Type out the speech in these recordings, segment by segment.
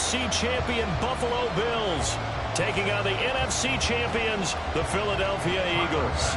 AFC champion Buffalo Bills taking on the NFC champions, the Philadelphia Eagles.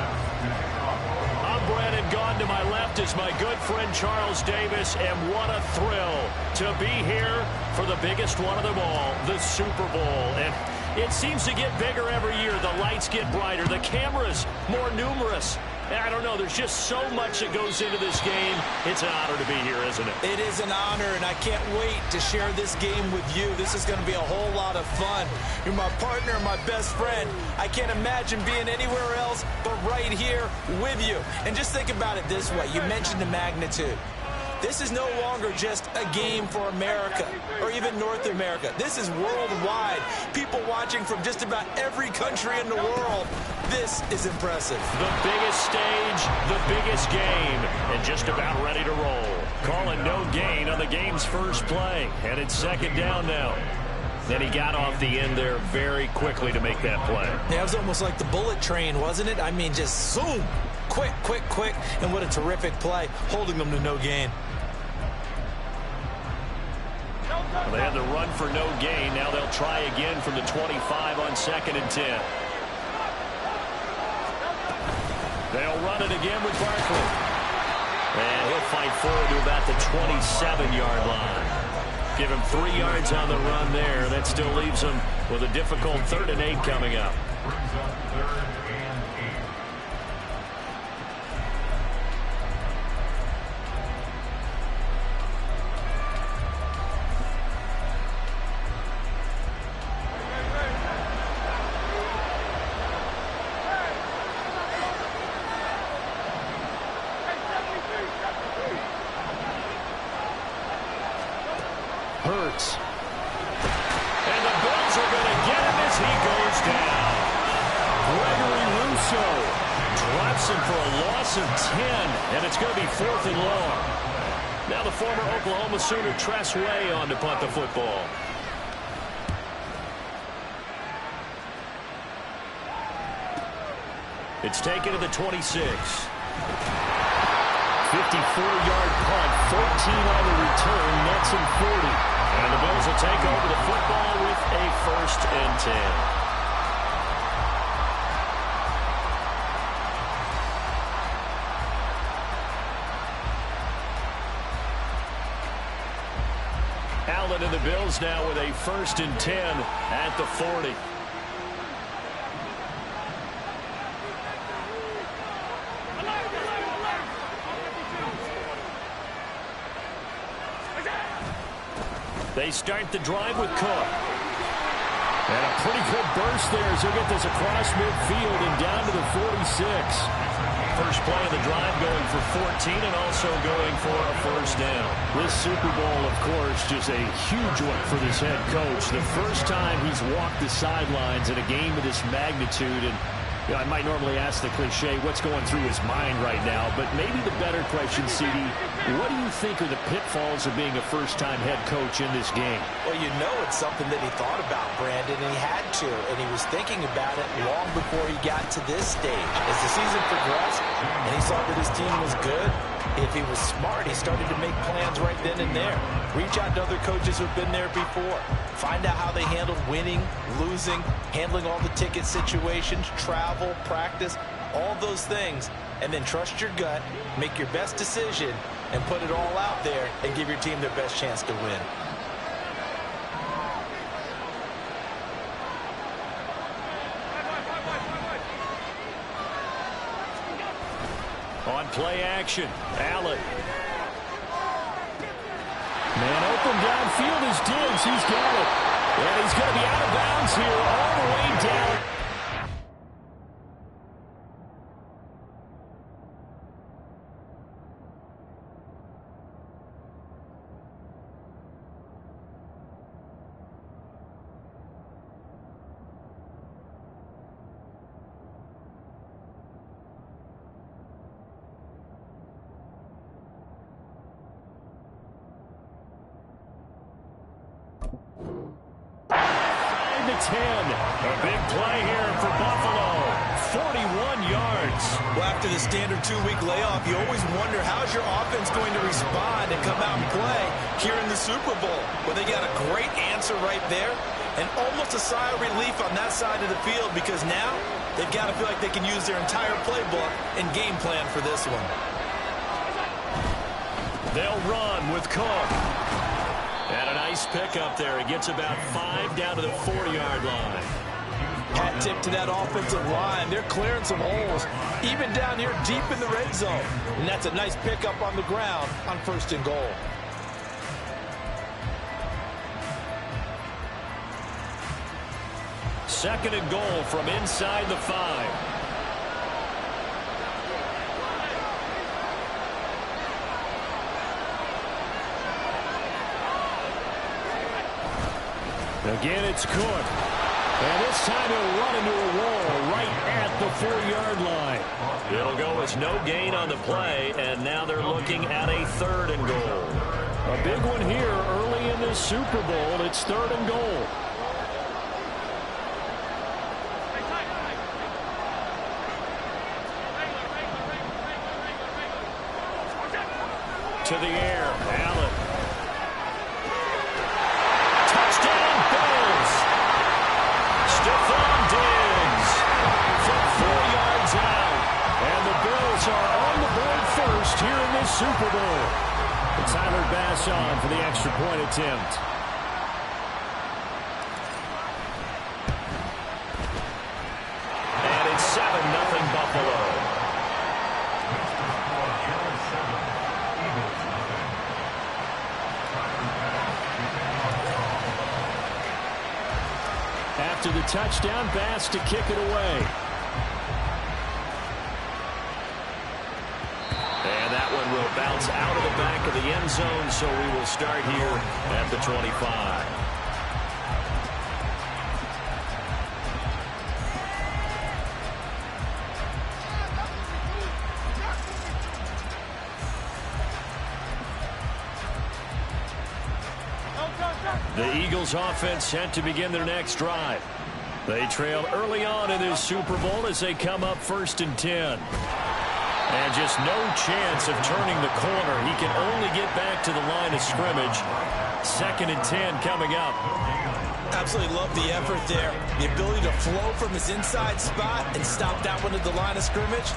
I'm Brandon Gaughan. To my left is my good friend Charles Davis, and what a thrill to be here for the biggest one of them all, the Super Bowl. And it seems to get bigger every year. The lights get brighter, the cameras more numerous. I don't know, there's just so much that goes into this game. It's an honor to be here, isn't it? It is an honor, and I can't wait to share this game with you. This is going to be a whole lot of fun. You're my partner, my best friend. I can't imagine being anywhere else but right here with you. And just think about it this way. You mentioned the magnitude. This is no longer just a game for America or even North America. This is worldwide. People watching from just about every country in the world. This is impressive. The biggest stage, the biggest game, and just about ready to roll. Calling no gain on the game's first play, and it's second down now. Then he got off the end there very quickly to make that play. Yeah, it was almost like the bullet train, wasn't it? I mean, just zoom. Quick, quick, quick. And what a terrific play, holding them to no gain. Well, they had the run for no gain. Now they'll try again from the 25 on 2nd and 10. They'll run it again with Barkley. And he'll fight forward to about the 27-yard line. Give him 3 yards on the run there. That still leaves him with a difficult 3rd and 8 coming up. Hurts. And the Bills are going to get him as he goes down. Gregory Rousseau drops him for a loss of 10, and it's going to be 4th and long. Now the former Oklahoma Sooner Tress Way on to punt the football. It's taken to the 26. 54-yard punt, 14 on the return, nets him 40. And the Bills will take over the football with a 1st and 10. Allen and the Bills now with a 1st and 10 at the 40. They start the drive with Cook. And a pretty good burst there as he'll get this across midfield and down to the 46. First play of the drive going for 14 and also going for a 1st down. This Super Bowl, of course, just a huge one for this head coach. The first time he's walked the sidelines in a game of this magnitude. And you know, I might normally ask the cliche, what's going through his mind right now? But maybe the better question, CD, what do you think are the pitfalls of being a first-time head coach in this game? Well, you know it's something that he thought about, Brandon, and he had to. And he was thinking about it long before he got to this stage. As the season progressed and he saw that his team was good, if he was smart, he started to make plans right then and there. Reach out to other coaches who've been there before. Find out how they handled winning, losing, handling all the ticket situations, travel, practice, all those things. And then trust your gut, make your best decision, and put it all out there and give your team their best chance to win. On play action, Allen. Man open downfield is Diggs. He's got it. And he's going to be out of bounds here all the way down. to 10. A big play here for Buffalo. 41 yards. Well, after the standard 2-week layoff, you always wonder how's your offense going to respond and come out and play here in the Super Bowl. Well, they got a great answer answer right there, and almost a sigh of relief on that side of the field because now they've got to feel like they can use their entire playbook and game plan for this one. They'll run with Cook. And a nice pickup there. He gets about 5 down to the 4-yard line. Hat tip to that offensive line. They're clearing some holes, even down here deep in the red zone. And that's a nice pickup on the ground on 1st and goal. Second and goal from inside the 5. Again, it's Cook. And this time he'll run into a wall right at the 4-yard line. It'll go as no gain on the play, and now they're looking at a 3rd and goal. A big one here early in this Super Bowl. It's 3rd and goal. To the air, Allen. Touchdown, Bills. Stephon Diggs from 4 yards out. And the Bills are on the board first here in this Super Bowl. And Tyler Bass on for the extra point attempt. And it's 7-0 Buffalo. After the touchdown, Bass to kick it away. And that one will bounce out of the back of the end zone, so we will start here at the 25. The Eagles offense set to begin their next drive. They trailed early on in this Super Bowl as they come up 1st and 10. And just no chance of turning the corner. He can only get back to the line of scrimmage. 2nd and 10 coming up. Absolutely love the effort there. The ability to flow from his inside spot and stop that one at the line of scrimmage.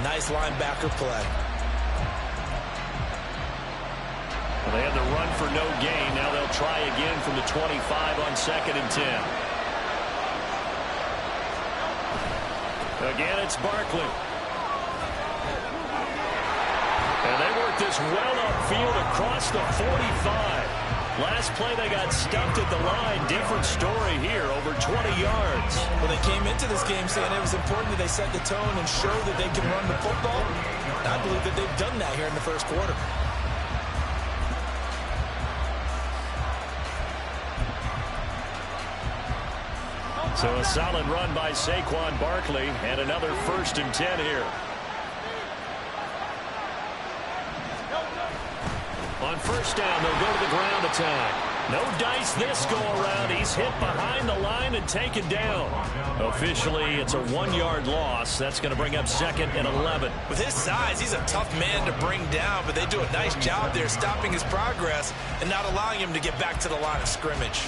Nice linebacker play. Well, they had the run for no gain. Now they'll try again from the 25 on 2nd and 10. Again, it's Barkley. And they work this well upfield across the 45. Last play they got stumped at the line. Different story here, over 20 yards. Well, they came into this game saying it was important that they set the tone and show that they can run the football. And I believe that they've done that here in the 1st quarter. So a solid run by Saquon Barkley and another 1st and 10 here. On 1st down, they'll go to the ground attack. No dice this go around. He's hit behind the line and taken down. Officially, it's a 1-yard loss. That's going to bring up 2nd and 11. With his size, he's a tough man to bring down, but they do a nice job there stopping his progress and not allowing him to get back to the line of scrimmage.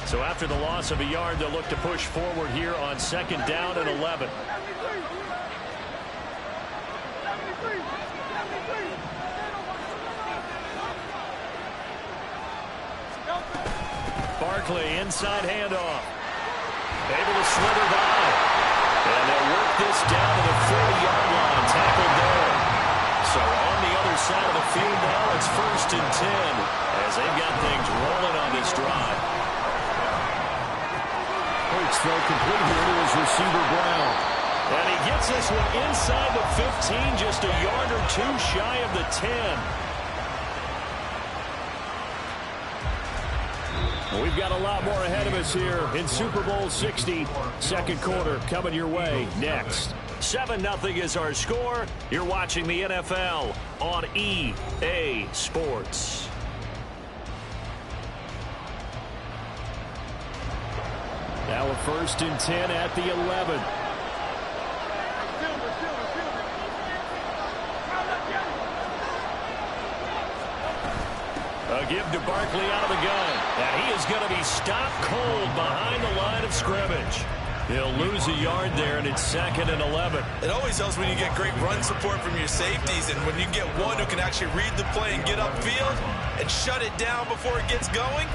So after the loss of a yard, they'll look to push forward here on 2nd down and 11. Barkley, inside handoff. Able to slither by. And they'll work this down to the 40-yard line. Tackled there. So on the other side of the field now, it's 1st and 10 as they've got things rolling on this drive. Hurts throw complete here to his receiver Brown. And he gets this one inside the 15, just a yard or 2 shy of the 10. We've got a lot more ahead of us here in Super Bowl 60. 2nd quarter coming your way next. 7-0 is our score. You're watching the NFL on EA Sports. Now a 1st and 10 at the 11. A give to Barkley out of the gun. And he is going to be stopped cold behind the line of scrimmage. He'll lose a yard there, and it's 2nd and 11. It always helps when you get great run support from your safeties, and when you get one who can actually read the play and get upfield and shut it down before it gets going,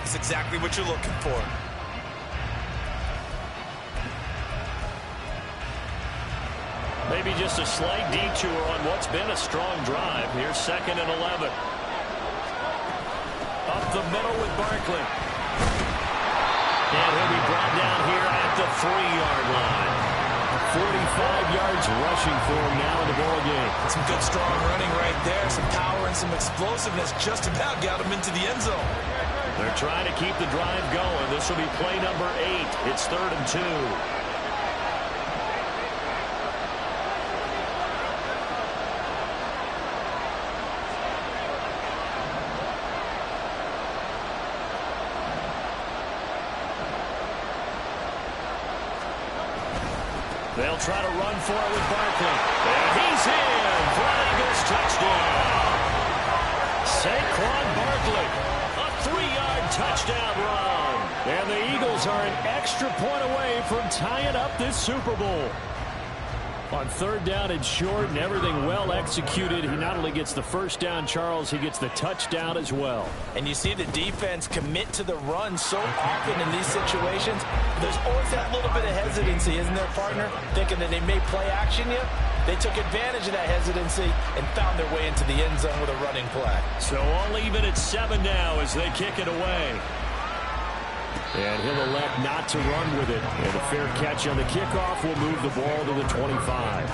it's exactly what you're looking for. Maybe just a slight detour on what's been a strong drive. Here's 2nd and 11. Up the middle with Barkley. And he'll be brought down here at the 3-yard line. 45 yards rushing for him now in the ball game. Some good, strong running right there. Some power and some explosiveness just about got him into the end zone. They're trying to keep the drive going. This will be play number 8. It's 3rd and 2. They'll try to run for it with Barkley. And he's in. Flag is touchdown. Saquon Barkley. A 3-yard touchdown run. And the Eagles are an extra point away from tying up this Super Bowl. On 3rd down and short and everything well executed, he not only gets the first down, Charles, he gets the touchdown as well. And you see the defense commit to the run so often in these situations. There's always that little bit of hesitancy, isn't there, partner? Thinking that they may play action you. They took advantage of that hesitancy and found their way into the end zone with a running play. So all even at 7 now as they kick it away. And he'll elect not to run with it. And a fair catch on the kickoff will move the ball to the 25.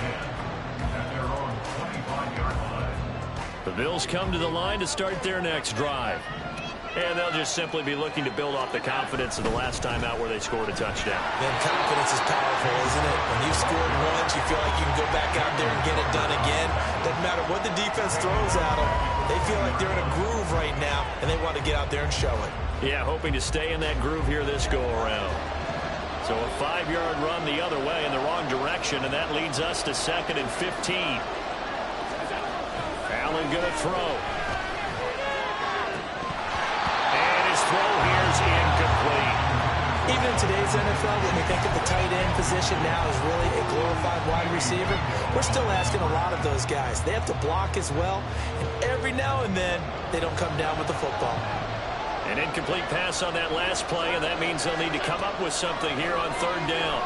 The Bills come to the line to start their next drive. And they'll just simply be looking to build off the confidence of the last time out where they scored a touchdown. Then confidence is powerful, isn't it? When you've scored once, you feel like you can go back out there and get it done again. Doesn't matter what the defense throws at them. They feel like they're in a groove right now, and they want to get out there and show it. Yeah, hoping to stay in that groove here this go-around. So a 5-yard run the other way in the wrong direction, and that leads us to 2nd and 15. Allen going to throw. And his throw here is incomplete. Even in today's NFL, when we think of the tight end position now as really a glorified wide receiver, we're still asking a lot of those guys. They have to block as well, and every now and then, they don't come down with the football. An incomplete pass on that last play, and that means they'll need to come up with something here on 3rd down.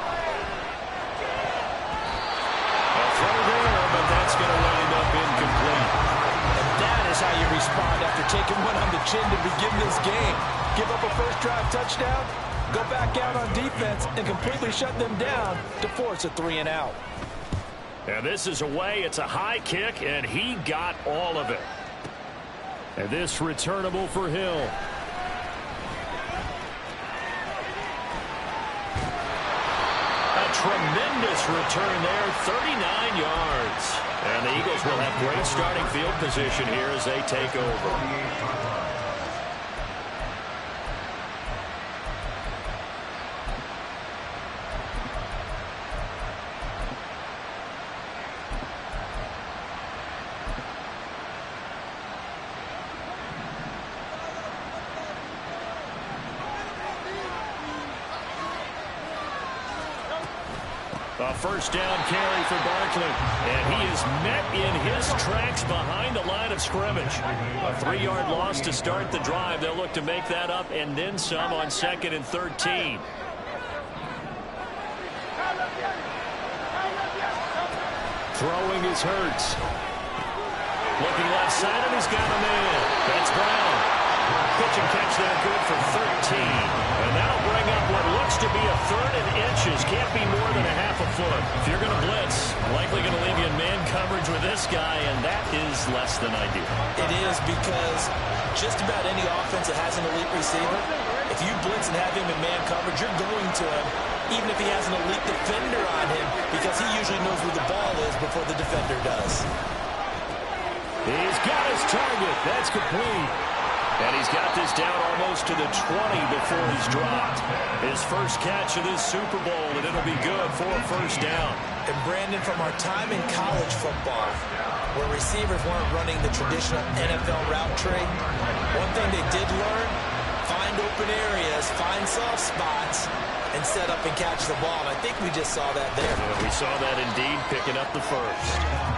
A throw there, but that's going to wind up incomplete. And that is how you respond after taking one on the chin to begin this game. Give up a first drive touchdown, go back out on defense, and completely shut them down to force a 3-and-out. And this is away. It's a high kick, and he got all of it. And this returnable for Hill. Tremendous return there, 39 yards. And the Eagles will have great starting field position here as they take over. A first down carry for Barkley. And he is met in his tracks behind the line of scrimmage. A 3-yard loss to start the drive. They'll look to make that up and then some on 2nd and 13. Throwing is Hurts. Looking left side, and he's got a man. That's Brown. Pitch and catch there good for 13. And that'll bring up what looks to be a 3rd and inches. Can't be more than a half a foot. If you're going to blitz, likely going to leave you in man coverage with this guy, and that is less than ideal. It is, because just about any offense that has an elite receiver, if you blitz and have him in man coverage, you're going to him, even if he has an elite defender on him, because he usually knows where the ball is before the defender does. He's got his target. That's complete. And he's got this down almost to the 20 before he's dropped. His first catch of this Super Bowl, and it'll be good for a first down. And Brandon, from our time in college football, where receivers weren't running the traditional NFL route tree. One thing they did learn, find open areas, find soft spots, and set up and catch the ball. And I think we just saw that there. Yeah, we saw that indeed, picking up the first.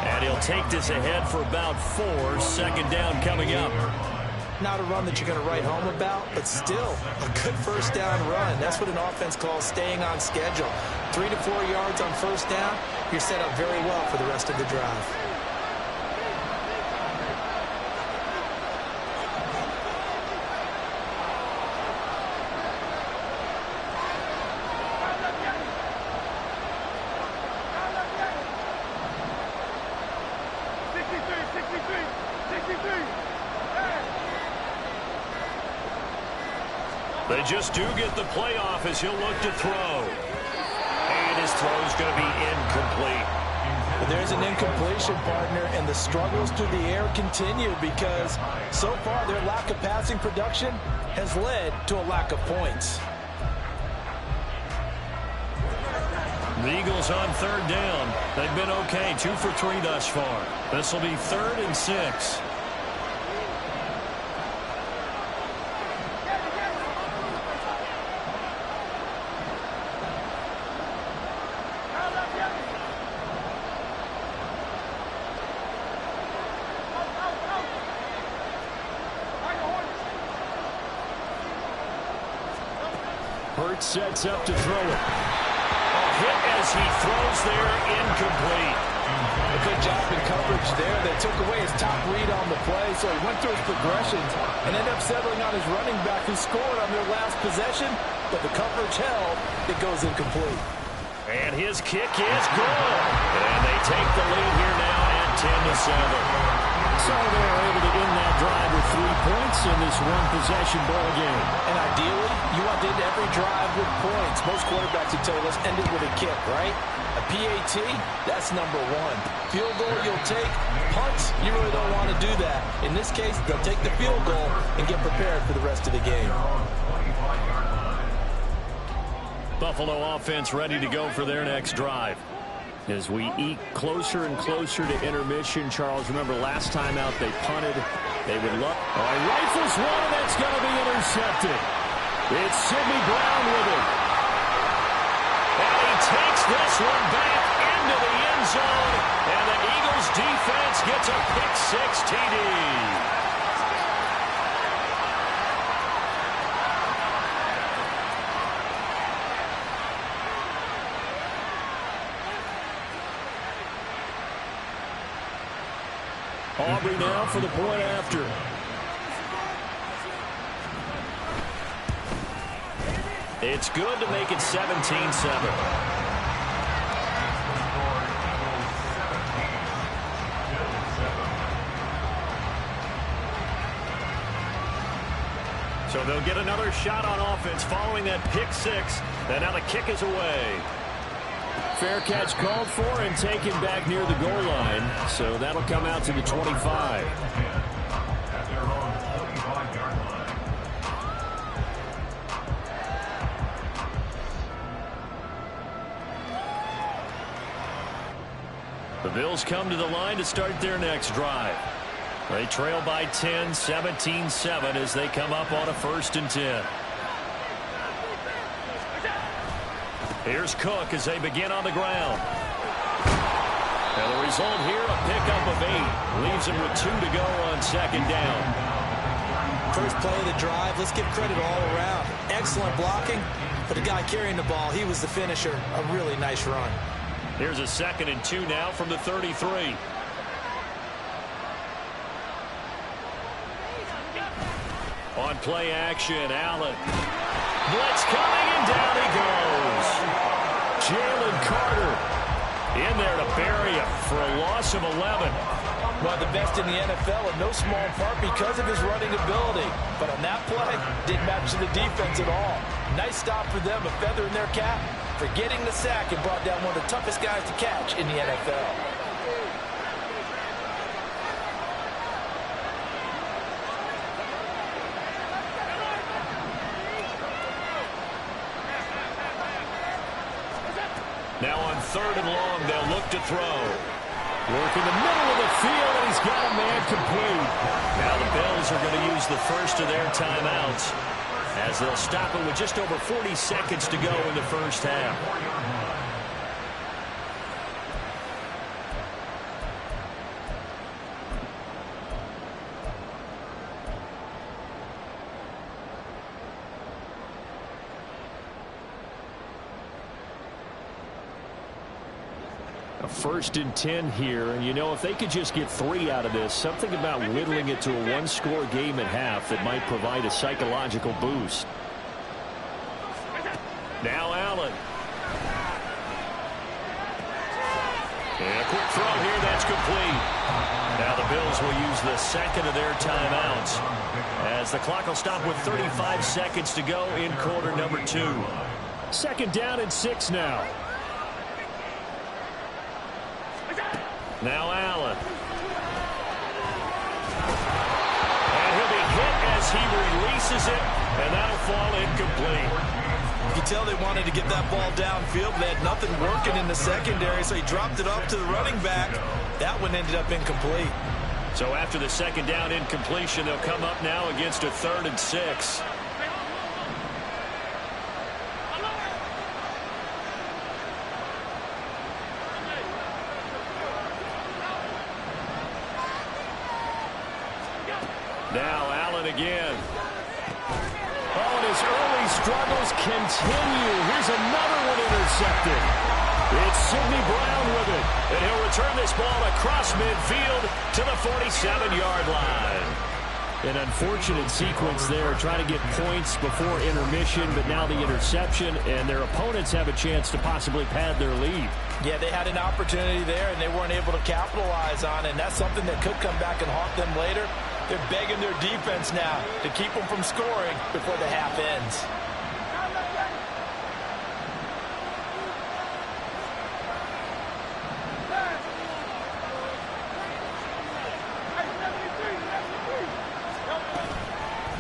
And he'll take this ahead for about 4. Second down coming up. Not a run that you're going to write home about, but still a good first down run. That's what an offense calls staying on schedule. 3 to 4 yards on first down, you're set up very well for the rest of the drive. They just do get the playoff as he'll look to throw. And his throw's going to be incomplete. There's an incompletion, partner, and the struggles through the air continue because so far their lack of passing production has led to a lack of points. The Eagles on third down. They've been okay, 2 for 3 thus far. This will be 3rd and 6. Hurts sets up to throw it. A hit as he throws there, incomplete. A good job in coverage there. They took away his top read on the play, so he went through his progressions and ended up settling on his running back who scored on their last possession, but the coverage held. It goes incomplete. And his kick is good. And they take the lead here now at 10-7. So they're able to end that drive with 3 points in this one-possession ball game. And ideally, you want to end every drive with points. Most quarterbacks would tell you, let's end it with a kick, right? A PAT, that's number 1. Field goal you'll take. Punts, you really don't want to do that. In this case, they'll take the field goal and get prepared for the rest of the game. Buffalo offense ready to go for their next drive. As we eke closer and closer to intermission, Charles, remember last time out they punted. They would look. Oh, he rifles one, and that's going to be intercepted. It's Sidney Brown with it. And he takes this one back into the end zone. And the Eagles defense gets a pick-6 TD. Aubrey now for the point after. It's good to make it 17-7. So they'll get another shot on offense following that pick-6. And now the kick is away. Fair catch called for and taken back near the goal line. So that'll come out to the 25. The Bills come to the line to start their next drive. They trail by 10, 17-7 as they come up on a 1st and 10. Here's Cook as they begin on the ground. And the result here, a pickup of 8. Leaves him with 2 to go on 2nd down. First play of the drive, let's give credit all around. Excellent blocking, but the guy carrying the ball, he was the finisher. A really nice run. Here's a 2nd and 2 now from the 33. On play action, Allen. Blitz coming, and down he goes. Jalen Carter in there to bury him for a loss of 11. One of the best in the NFL, in no small part because of his running ability. But on that play, didn't match the defense at all. Nice stop for them, a feather in their cap for getting the sack and brought down one of the toughest guys to catch in the NFL. Now on 3rd and long, they'll look to throw. Working the middle of the field, and he's got a man complete. Now the Bills are going to use the first of their timeouts as they'll stop it with just over 40 seconds to go in the first half. A 1st and 10 here, and you know, if they could just get 3 out of this, something about whittling it to a 1-score game at half that might provide a psychological boost. Now Allen. And a quick throw here, that's complete. Now the Bills will use the second of their timeouts as the clock will stop with 35 seconds to go in quarter number 2. 2nd down and 6 now. Now Allen. And he'll be hit as he releases it, and that'll fall incomplete. You can tell they wanted to get that ball downfield. They had nothing working in the secondary, so he dropped it off to the running back. That one ended up incomplete. So after the 2nd down incompletion, they'll come up now against a 3rd and 6. Now Allen again. Oh, and his early struggles continue. Here's another one intercepted. It's Sidney Brown with it. And he'll return this ball across midfield to the 47-yard line. An unfortunate sequence there, trying to get points before intermission, but now the interception, and their opponents have a chance to possibly pad their lead. Yeah, they had an opportunity there, and they weren't able to capitalize on it, and that's something that could come back and haunt them later. They're begging their defense now to keep them from scoring before the half ends.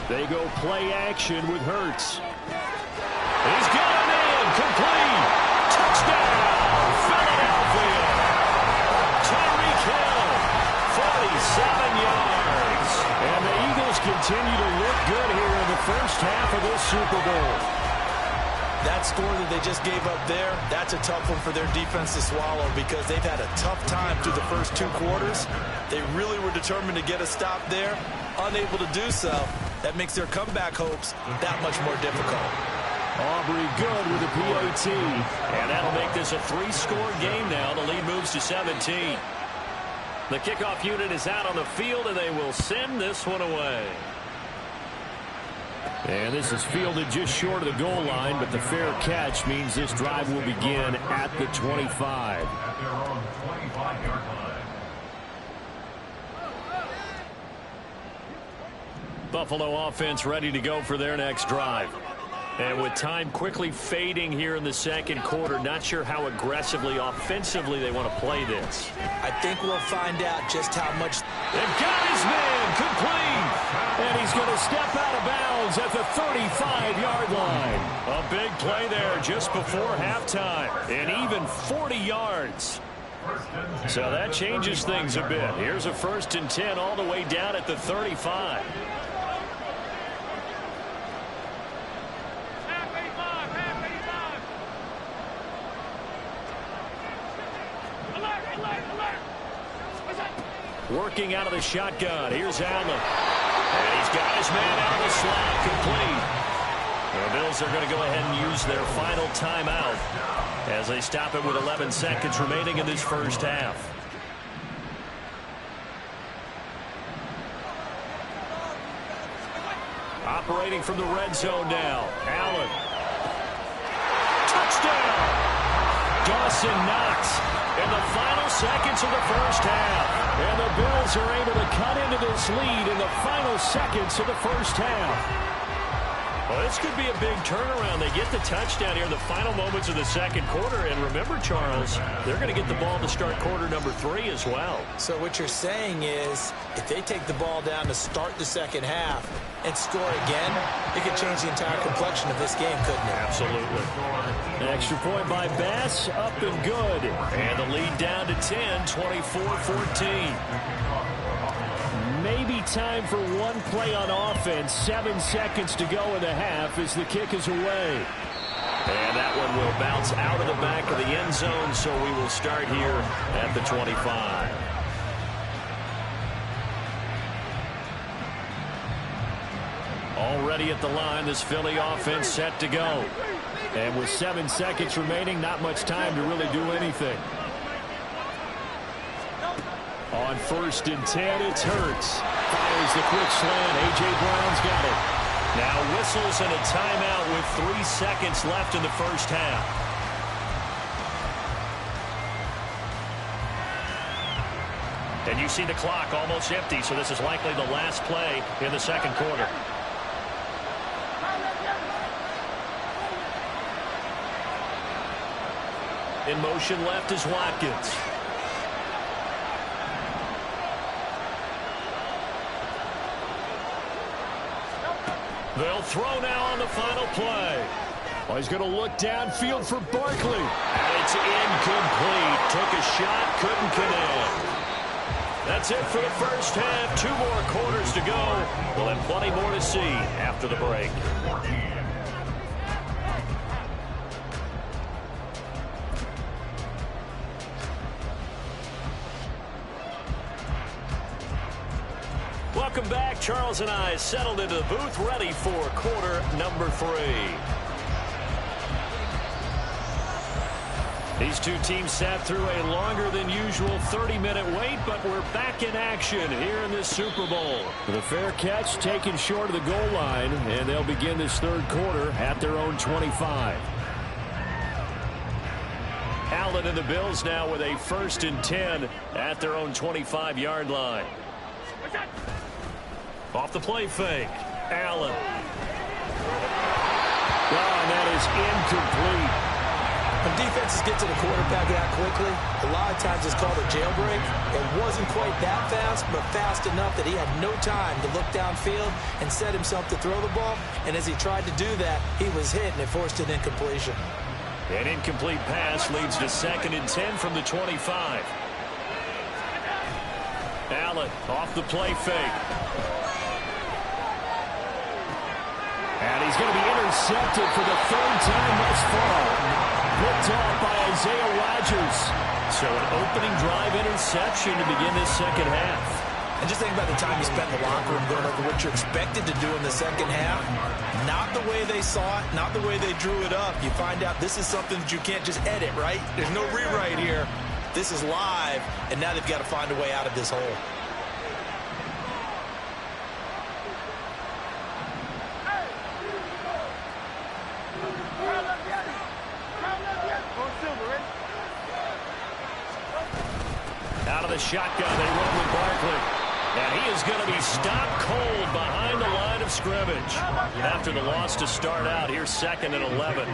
They go play action with Hurts. He's got him in. Complete. Touchdown. Philadelphia. Tyreek Hill. 47 yards. And the Eagles continue to look good here in the first half of this Super Bowl. That score that they just gave up there, that's a tough one for their defense to swallow because they've had a tough time through the first 2 quarters. They really were determined to get a stop there, unable to do so. That makes their comeback hopes that much more difficult. Aubrey good with a PAT. And that'll make this a 3-score game now. The lead moves to 17. The kickoff unit is out on the field, and they will send this one away. And this is fielded just short of the goal line, but the fair catch means this drive will begin at the 25. Buffalo offense ready to go for their next drive. And with time quickly fading here in the second quarter, not sure how aggressively, offensively they want to play this. I think we'll find out just how much. They've got his man complete. And he's going to step out of bounds at the 35-yard line. A big play there just before halftime. And even 40 yards. So that changes things a bit. Here's a 1st and 10 all the way down at the 35. Working out of the shotgun. Here's Allen. And he's got his man out of the slot. Complete. The Bills are going to go ahead and use their final timeout as they stop it with 11 seconds remaining in this first half. Operating from the red zone now. Allen. Touchdown. Dawson Knox in the final seconds of the first half. And the Bills are able to cut into this lead in the final seconds of the first half. Well, this could be a big turnaround. They get the touchdown here in the final moments of the second quarter. And remember, Charles, they're going to get the ball to start quarter number 3 as well. So what you're saying is if they take the ball down to start the second half and score again, it could change the entire complexion of this game, couldn't it? Absolutely. An extra point by Bass, up and good. And the lead down to 10, 24-14. Maybe time for one play on offense. 7 seconds to go in the half as the kick is away. And that one will bounce out of the back of the end zone, so we will start here at the 25. Already at the line, this Philly offense set to go. And with 7 seconds remaining, not much time to really do anything. On 1st and 10, it's Hurts. Fires the quick slant. A.J. Brown's got it. Now whistles and a timeout with 3 seconds left in the first half. And you see the clock almost empty, so this is likely the last play in the second quarter. In motion left is Watkins. They'll throw now on the final play. Oh, he's going to look downfield for Barkley. And it's incomplete. Took a shot, couldn't connect. That's it for the first half. 2 more quarters to go. We'll have plenty more to see after the break. Welcome back. Charles and I settled into the booth, ready for quarter number 3. These two teams sat through a longer than usual 30-minute wait, but we're back in action here in this Super Bowl. The fair catch taken short of the goal line, and they'll begin this third quarter at their own 25. Allen and the Bills now with a 1st and 10 at their own 25-yard line. Off the play fake. Allen. Oh, and that is incomplete. When defenses get to the quarterback that quickly, a lot of times it's called a jailbreak. It wasn't quite that fast, but fast enough that he had no time to look downfield and set himself to throw the ball. And as he tried to do that, he was hit, and it forced an incompletion. An incomplete pass leads to 2nd and 10 from the 25. Allen off the play fake. And he's going to be intercepted for the 3rd time thus far. Picked off by Isaiah Rodgers. So an opening drive interception to begin this second half. And just think about the time you spent in the locker room going over what you're expected to do in the second half. Not the way they saw it, not the way they drew it up. You find out this is something that you can't just edit, right? There's no rewrite here. This is live, and now they've got to find a way out of this hole. Out of the shotgun, they run with Barkley. And he is going to be stopped cold behind the line of scrimmage. After the loss to start out, here's 2nd and 11.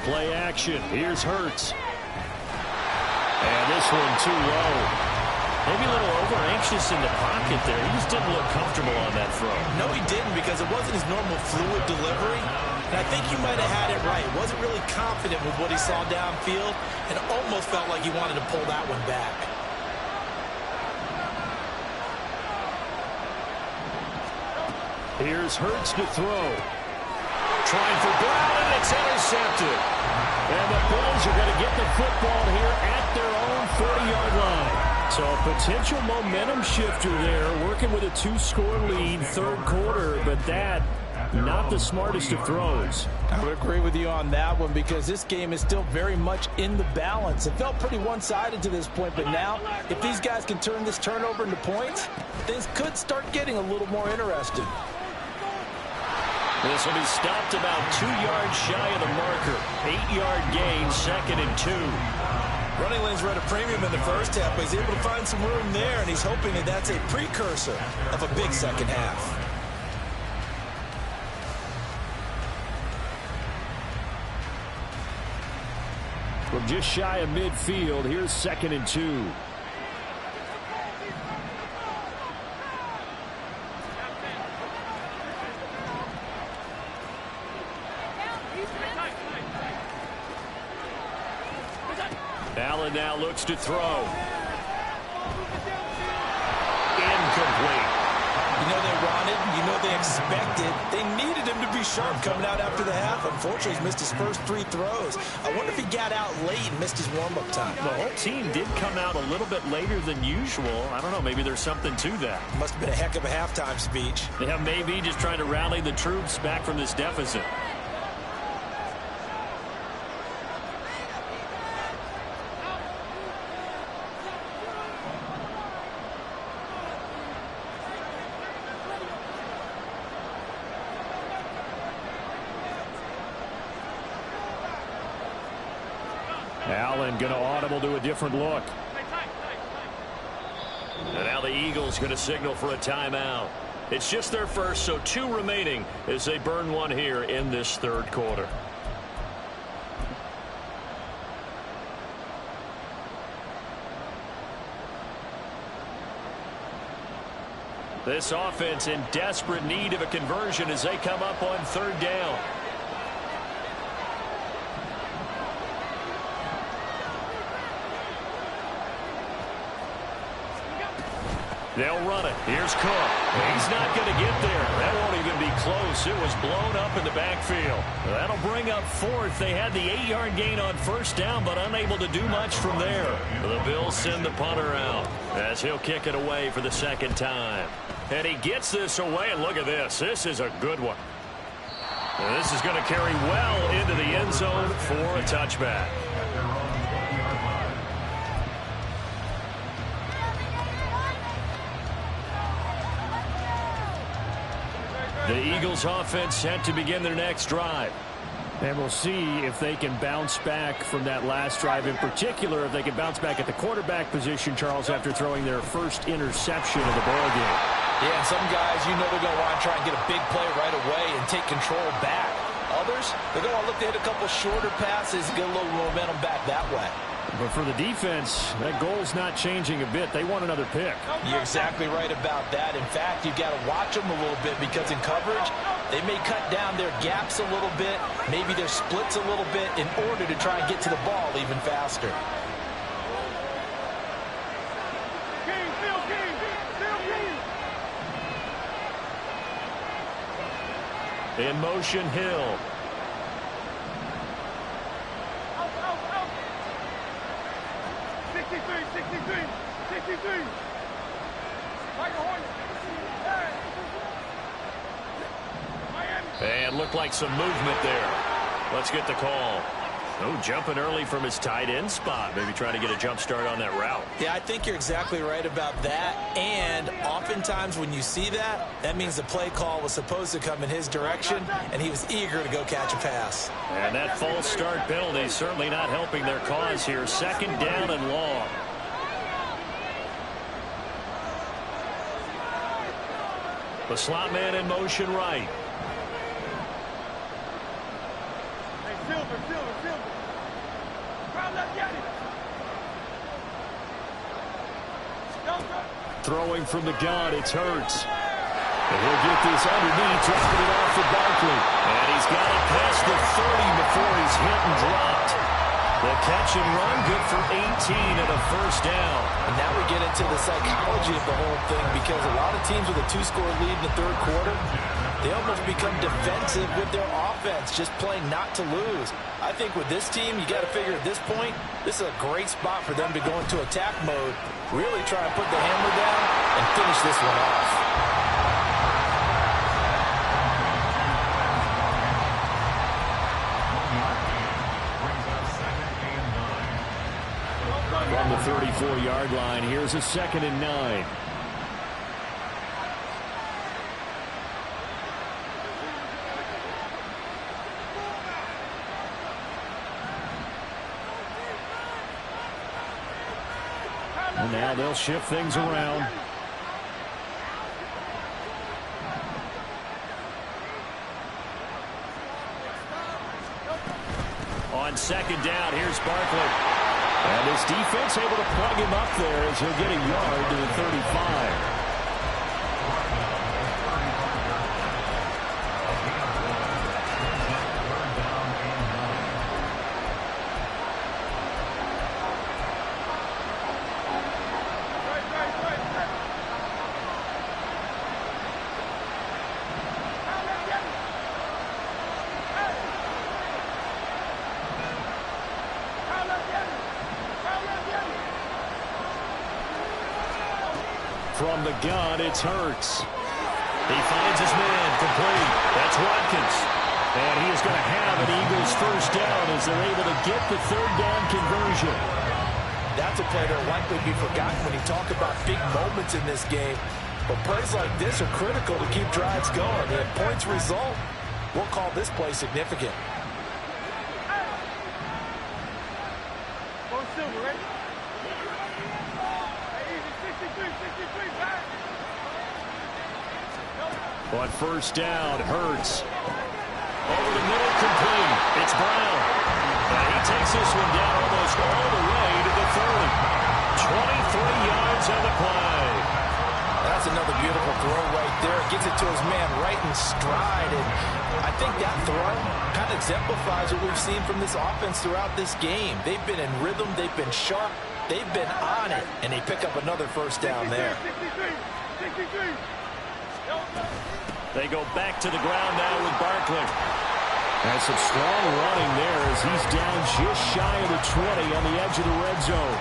Play action. Here's Hurts. And this one too low. Maybe a little over-anxious in the pocket there. He just didn't look comfortable on that throw. No, he didn't, because it wasn't his normal fluid delivery. And I think you might have had it right. Wasn't really confident with what he saw downfield, and almost felt like he wanted to pull that one back. Here's Hurts to throw. Trying for Brown, and it's intercepted. And the Bills are going to get the football here at their own 40-yard line. So a potential momentum shifter there, working with a 2-score lead, third quarter, but that, not the smartest of throws. I would agree with you on that one, because this game is still very much in the balance. It felt pretty one-sided to this point, but now, if these guys can turn this turnover into points, things could start getting a little more interesting. This will be stopped about 2 yards shy of the marker. 8-yard gain, 2nd and 2. Running lanes Mahomes were at a premium in the first half, but he's able to find some room there, and he's hoping that that's a precursor of a big second half. From just shy of midfield, here's 2nd and 2. Allen now looks to throw. Incomplete. You know they wanted, you know they expected. They needed him to be sharp coming out after the half. Unfortunately, he's missed his first 3 throws. I wonder if he got out late and missed his warm-up time. The whole team did come out a little bit later than usual. I don't know, maybe there's something to that. Must have been a heck of a halftime speech. Yeah, maybe just trying to rally the troops back from this deficit. Allen going to audible to a different look. And now the Eagles going to signal for a timeout. It's just their first, so 2 remaining as they burn one here in this 3rd quarter. This offense in desperate need of a conversion as they come up on 3rd down. They'll run it. Here's Cook. He's not going to get there. That won't even be close. It was blown up in the backfield. That'll bring up 4th. They had the 8-yard gain on 1st down, but unable to do much from there. The Bills send the punter out as he'll kick it away for the 2nd time. And he gets this away, and look at this. This is a good one. And this is going to carry well into the end zone for a touchback. The Eagles offense set to begin their next drive. And we'll see if they can bounce back from that last drive. In particular, if they can bounce back at the quarterback position, Charles, after throwing their first interception of the ball game. Yeah, and some guys, you know they're going to want to try and get a big play right away and take control back. Others, they're going to look to hit a couple shorter passes, get a little momentum back that way. But for the defense, that goal's not changing a bit. They want another pick. You're exactly right about that. In fact, you've got to watch them a little bit because in coverage, they may cut down their gaps a little bit, maybe their splits a little bit in order to try and get to the ball even faster. In motion, Hill. And looked like some movement there. Let's get the call. Oh, jumping early from his tight end spot. Maybe trying to get a jump start on that route. Yeah, I think you're exactly right about that. And oftentimes when you see that, that means the play call was supposed to come in his direction, and he was eager to go catch a pass. And that false start penalty certainly not helping their cause here. 2nd down and long. The slot man in motion right. Throwing from the gun, it's Hurts. And he'll get this underneath, dropping it off for Barkley. And he's got it past the 30 before he's hit and dropped. The catch and run, good for 18 and a 1st down. And now we get into the psychology of the whole thing because a lot of teams with a 2-score lead in the 3rd quarter, they almost become defensive with their offense, just playing not to lose. I think with this team, you got to figure at this point, this is a great spot for them to go into attack mode, really try and put the hammer down and finish this one off. From the 34-yard line, here's a 2nd and 9. And now they'll shift things around. On second down, here's Barkley. And his defense able to plug him up there as he'll get a yard to the 35. From the gun, it's Hurts. He finds his man complete. That's Watkins. And he is going to have an Eagles first down as they're able to get the third down conversion. That's a play that will likely be forgotten when you talk about big moments in this game. But plays like this are critical to keep drives going. And if points result, we'll call this play significant. On first down, Hurts. Over the middle, complete. It's Brown. And he takes this one down almost all the way to the 30. 23 yards on the play. That's another beautiful throw right there. Gets it to his man right in stride. And I think that throw kind of exemplifies what we've seen from this offense throughout this game. They've been in rhythm. They've been sharp. They've been on it. And they pick up another first down there. 63. They go back to the ground now with Barkley. And some strong running there as he's down just shy of the 20 on the edge of the red zone.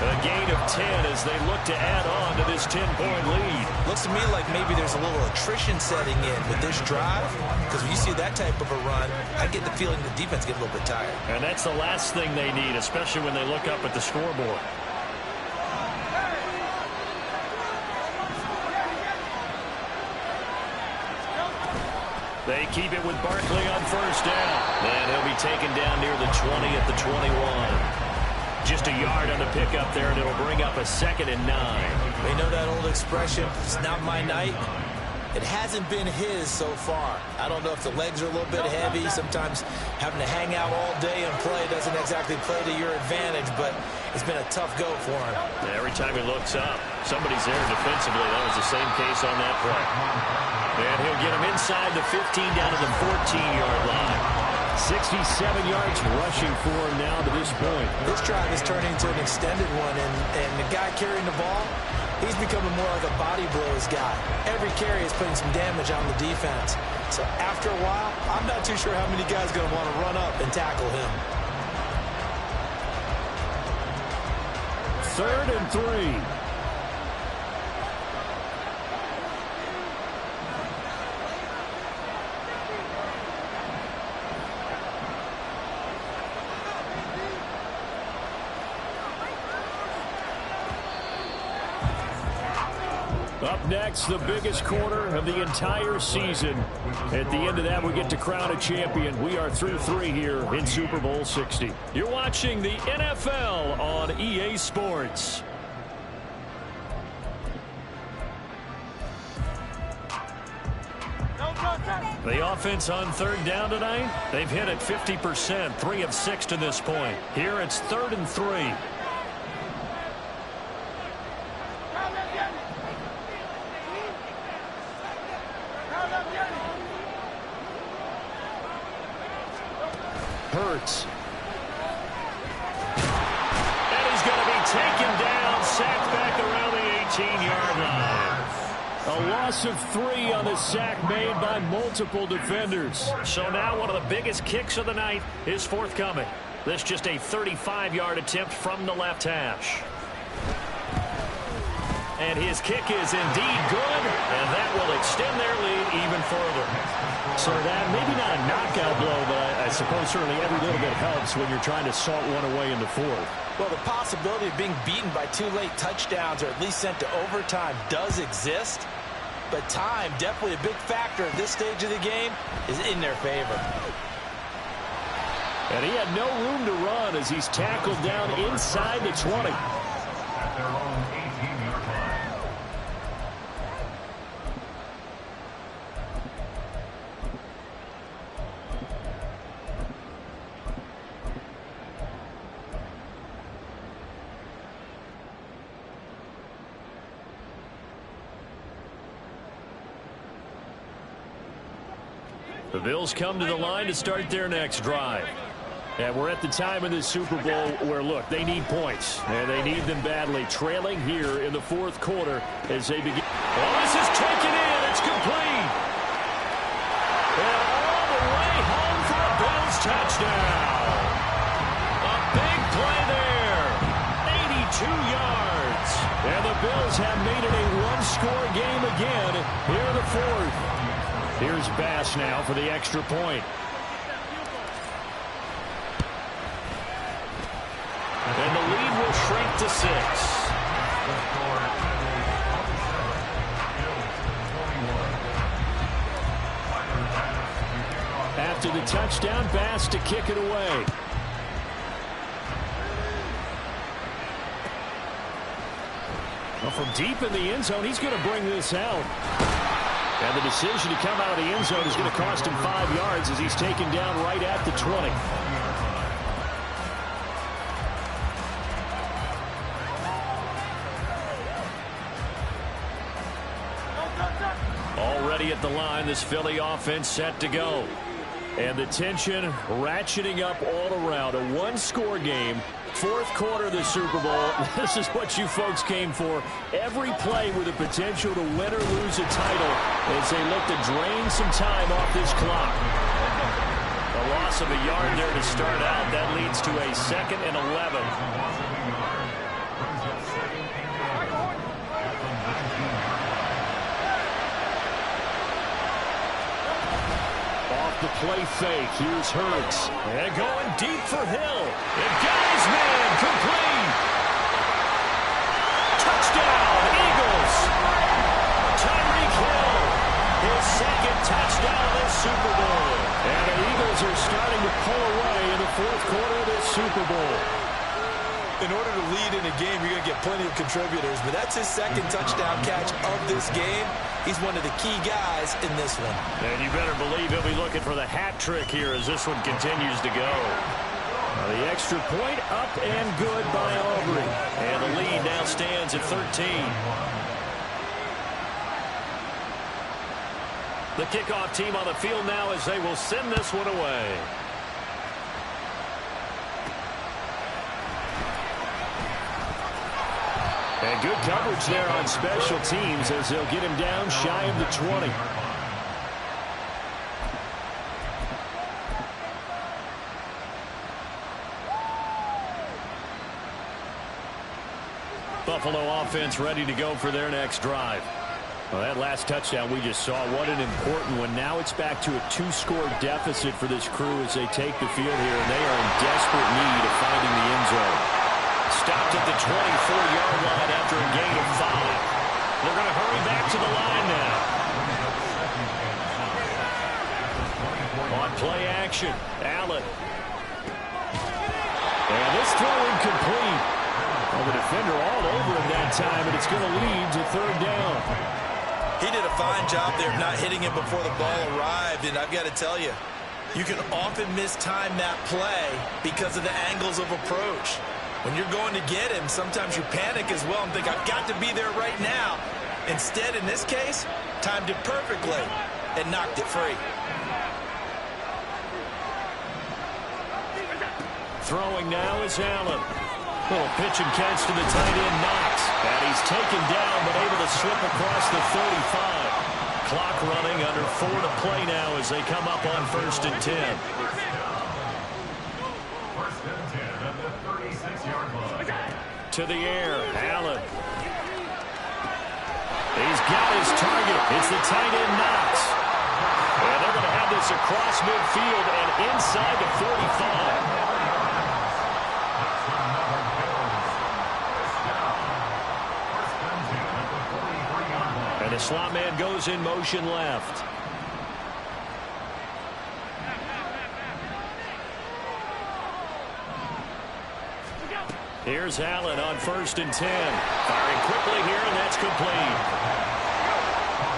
A gain of 10 as they look to add on to this 10-point lead. Looks to me like maybe there's a little attrition setting in with this drive. Because when you see that type of a run, I get the feeling the defense gets a little bit tired. And that's the last thing they need, especially when they look up at the scoreboard. They keep it with Barkley on first down. And he'll be taken down near the 20 at the 21. Just a yard on the pickup there, and it'll bring up a 2nd and 9. They know that old expression, it's not my night. It hasn't been his so far. I don't know if the legs are a little bit heavy. Sometimes having to hang out all day and play doesn't exactly play to your advantage, but it's been a tough go for him. Yeah, every time he looks up, somebody's there defensively. That was the same case on that play. And he'll get him inside the 15 down to the 14-yard line. 67 yards rushing for him now to this point. This drive is turning into an extended one, and the guy carrying the ball, he's becoming more like a body blows guy. Every carry is putting some damage on the defense. So after a while, I'm not too sure how many guys are going to want to run up and tackle him. 3rd and 3. Up next, the biggest quarter of the entire season. At the end of that, we get to crown a champion. We are through 3 here in Super Bowl 60. You're watching the NFL on EA Sports. The offense on 3rd down tonight, they've hit it 50%, 3 of 6 to this point. Here it's 3rd and 3. Hurts. And he's going to be taken down, sacked back around the 18-yard line. A loss of 3 on the sack made by multiple defenders. So now one of the biggest kicks of the night is forthcoming. This just a 35-yard attempt from the left hash. And his kick is indeed good, and that will extend their lead even further. So that, maybe not a knockout blow, but I suppose certainly every little bit helps when you're trying to salt one away in the 4th. Well, the possibility of being beaten by 2 late touchdowns or at least sent to overtime does exist, but time, definitely a big factor at this stage of the game, is in their favor. And he had no room to run as he's tackled down inside the 20. at their own 18-yard line. The Bills come to the line to start their next drive. And we're at the time in the Super Bowl where, look, they need points. And they need them badly. Trailing here in the fourth quarter as they begin. Well, this is taken in. It's complete. And all the way home for a Bills touchdown. A big play there. 82 yards. And the Bills have made it a one-score game again here in the fourth. Here's Bass now for the extra point. And the lead will shrink to 6. After the touchdown, Bass to kick it away. Well, from deep in the end zone, he's going to bring this out. And the decision to come out of the end zone is going to cost him 5 yards as he's taken down right at the 20. Already at the line, this Philly offense set to go. And the tension ratcheting up all around. A one-score game. Fourth quarter of the Super Bowl. This is what you folks came for. Every play with the potential to win or lose a title as they look to drain some time off this clock. A loss of a yard there to start out. That leads to a 2nd and 11. The play fake. Here's Hurts. And going deep for Hill. And got his man complete. Touchdown, Eagles. Tyreek Hill. His 2nd touchdown of this Super Bowl. And the Eagles are starting to pull away in the fourth quarter of this Super Bowl. In order to lead in a game, you're going to get plenty of contributors, but that's his 2nd touchdown catch of this game. He's one of the key guys in this one. And you better believe he'll be looking for the hat trick here as this one continues to go. The extra point up and good by Aubrey. And the lead now stands at 13. The kickoff team on the field now as they will send this one away. And good coverage there on special teams as they'll get him down shy of the 20. Buffalo offense ready to go for their next drive. Well, that last touchdown we just saw, what an important one. Now it's back to a 2-score deficit for this crew as they take the field here, and they are in desperate need of finding the end zone. Stopped at the 24-yard line after a gain of 5. They're going to hurry back to the line now. On play action, Allen. And this throw incomplete. Well, the defender all over him that time, and it's going to lead to 3rd down. He did a fine job there of not hitting him before the ball arrived, and I've got to tell you, you can often mistime that play because of the angles of approach. When you're going to get him, sometimes you panic as well and think, I've got to be there right now. Instead, in this case, timed it perfectly and knocked it free. Throwing now is Allen. Little pitch and catch to the tight end, Knox. And he's taken down, but able to slip across the 35. Clock running, under 4 to play now as they come up on 1st and 10. To the air, Allen. He's got his target. It's the tight end, Knox. And they're going to have this across midfield and inside the 45. And the slot man goes in motion left. Here's Allen on 1st and 10. Firing quickly here, and that's complete.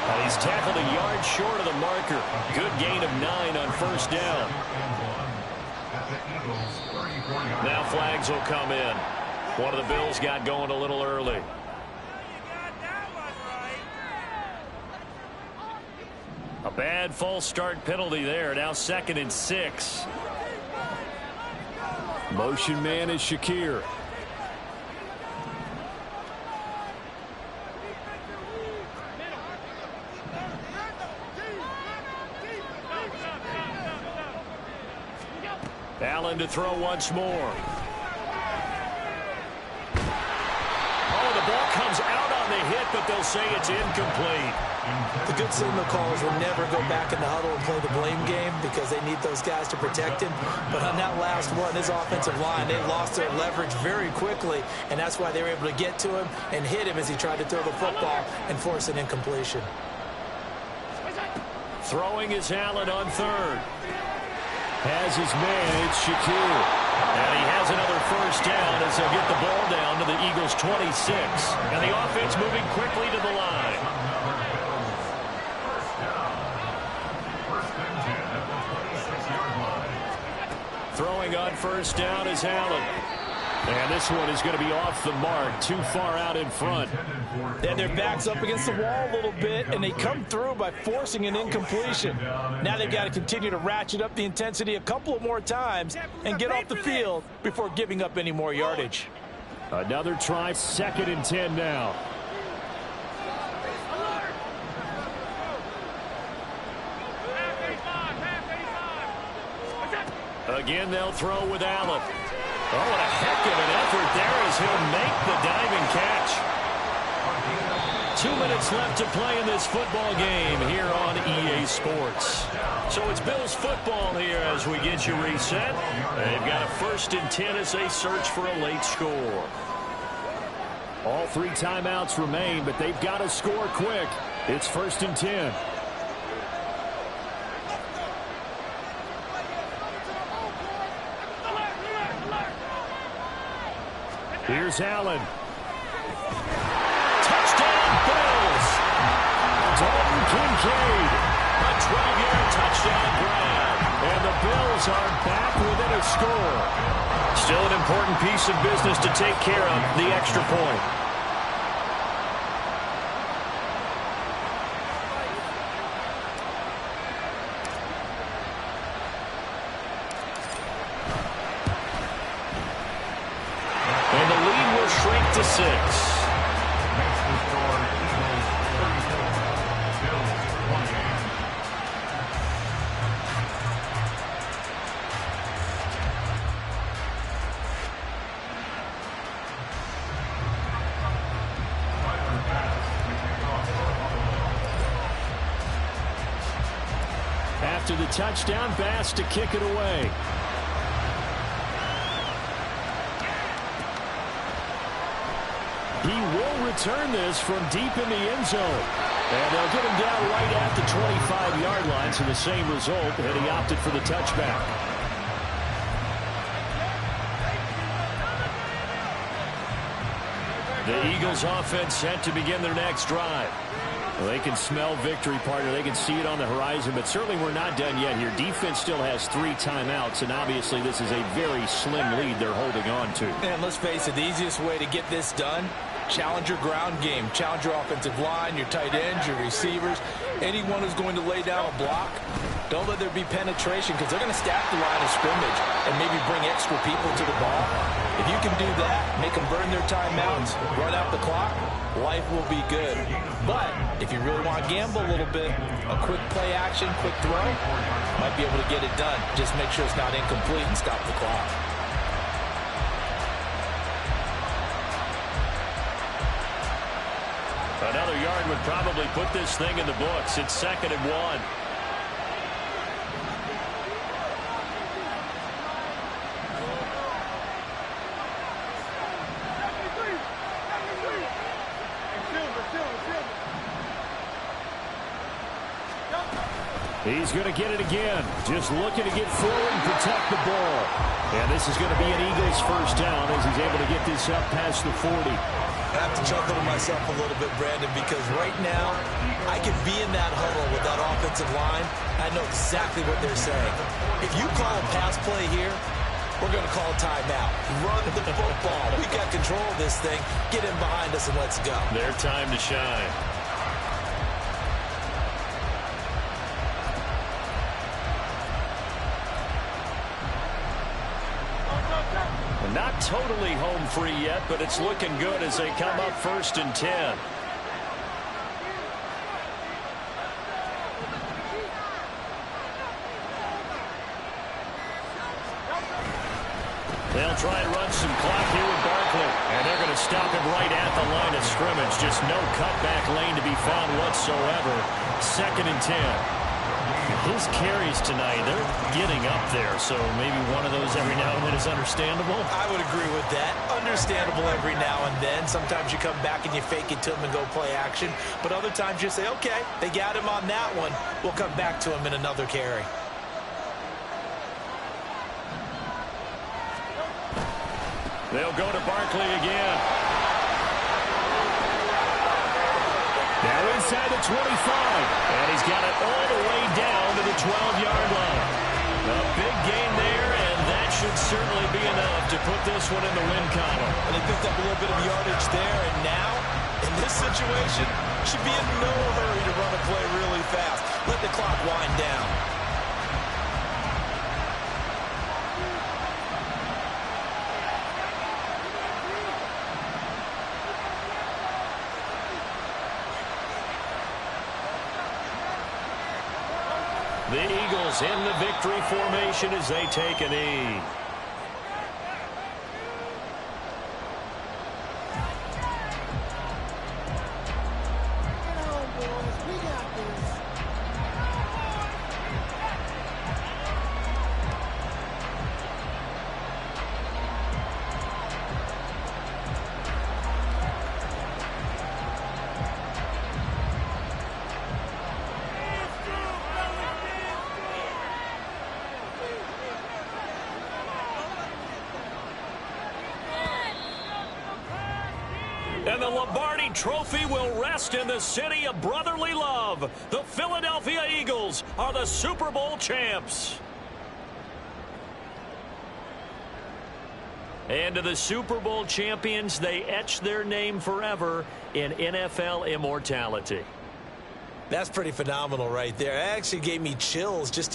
And he's tackled a yard short of the marker. Good gain of 9 on 1st down. Now flags will come in. One of the Bills got going a little early. A bad false start penalty there. Now 2nd and 6. Motion man is Shakir. Allen to throw once more. Oh, the ball comes out on the hit, but they'll say it's incomplete. The good signal callers will never go back in the huddle and play the blame game because they need those guys to protect him. But on that last one, his offensive line, they lost their leverage very quickly, and that's why they were able to get to him and hit him as he tried to throw the football and force an incompletion. Throwing is Allen on 3rd. Has his man, it's Shakir. And he has another 1st down as they'll get the ball down to the Eagles' 26. And the offense moving quickly to the line. Throwing on 1st down is Allen. And this one is going to be off the mark, too far out in front. And their back's up against the wall a little bit, and they come through by forcing an incompletion. Now they've got to continue to ratchet up the intensity a couple of more times and get off the field before giving up any more yardage. Another try, 2nd and 10 now. Again, they'll throw with Allen. Oh, what a heck of an effort there as he'll make the diving catch. 2 minutes left to play in this football game here on EA Sports. So it's Bills football here as we get you reset. They've got a 1st and 10 as they search for a late score. All 3 timeouts remain, but they've got to score quick. It's 1st and 10. Here's Allen. Touchdown, Bills. Dalton Kincaid. A 12-yard touchdown grab. And the Bills are back within a score. Still an important piece of business to take care of, the extra point. And the lead will shrink to 6. After the touchdown, Bass to kick it away. He will return this from deep in the end zone. And they'll get him down right at the 25-yard line, so the same result, and he opted for the touchback. The Eagles offense set to begin their next drive. Well, they can smell victory, partner. They can see it on the horizon, but certainly we're not done yet here. Defense still has 3 timeouts, and obviously this is a very slim lead they're holding on to. And let's face it, the easiest way to get this done, challenge your ground game. Challenge your offensive line, your tight ends, your receivers. Anyone who's going to lay down a block, don't let there be penetration because they're going to stack the line of scrimmage and maybe bring extra people to the ball. If you can do that, make them burn their timeouts, run out the clock, life will be good. But if you really want to gamble a little bit, a quick play action, quick throw, might be able to get it done. Just make sure it's not incomplete and stop the clock. Another yard would probably put this thing in the books. It's 2nd and 1. He's going to get it again. Just looking to get forward and protect the ball. And this is going to be an Eagles first down as he's able to get this up past the 40. I have to chuckle to myself a little bit, Brandon, because right now I could be in that huddle with that offensive line. I know exactly what they're saying. If you call a pass play here, we're going to call a timeout. Run the football. We got control of this thing. Get in behind us and let's go. Their time to shine. Not totally home free yet, but it's looking good as they come up 1st and 10. They'll try and run some clock here with Barkley. And they're going to stop him right at the line of scrimmage. Just no cutback lane to be found whatsoever. 2nd and 10. His carries tonight, they're getting up there, so maybe one of those every now and then is understandable. I would agree with that. Understandable every now and then. Sometimes you come back and you fake it to him and go play action. But other times you say, okay, they got him on that one. We'll come back to him in another carry. They'll go to Barkley again. Now inside the 25. And he's got it all the way down to the 12-yard line. A big gain there, and that should certainly be enough to put this one in the win column. And they picked up a little bit of yardage there, and now, in this situation, should be in no hurry to run a play really fast. Let the clock wind down. The Eagles in the victory formation as they take a knee. And the Lombardi Trophy will rest in the city of brotherly love. The Philadelphia Eagles are the Super Bowl champs. And to the Super Bowl champions, they etch their name forever in NFL immortality. That's pretty phenomenal right there. It actually gave me chills just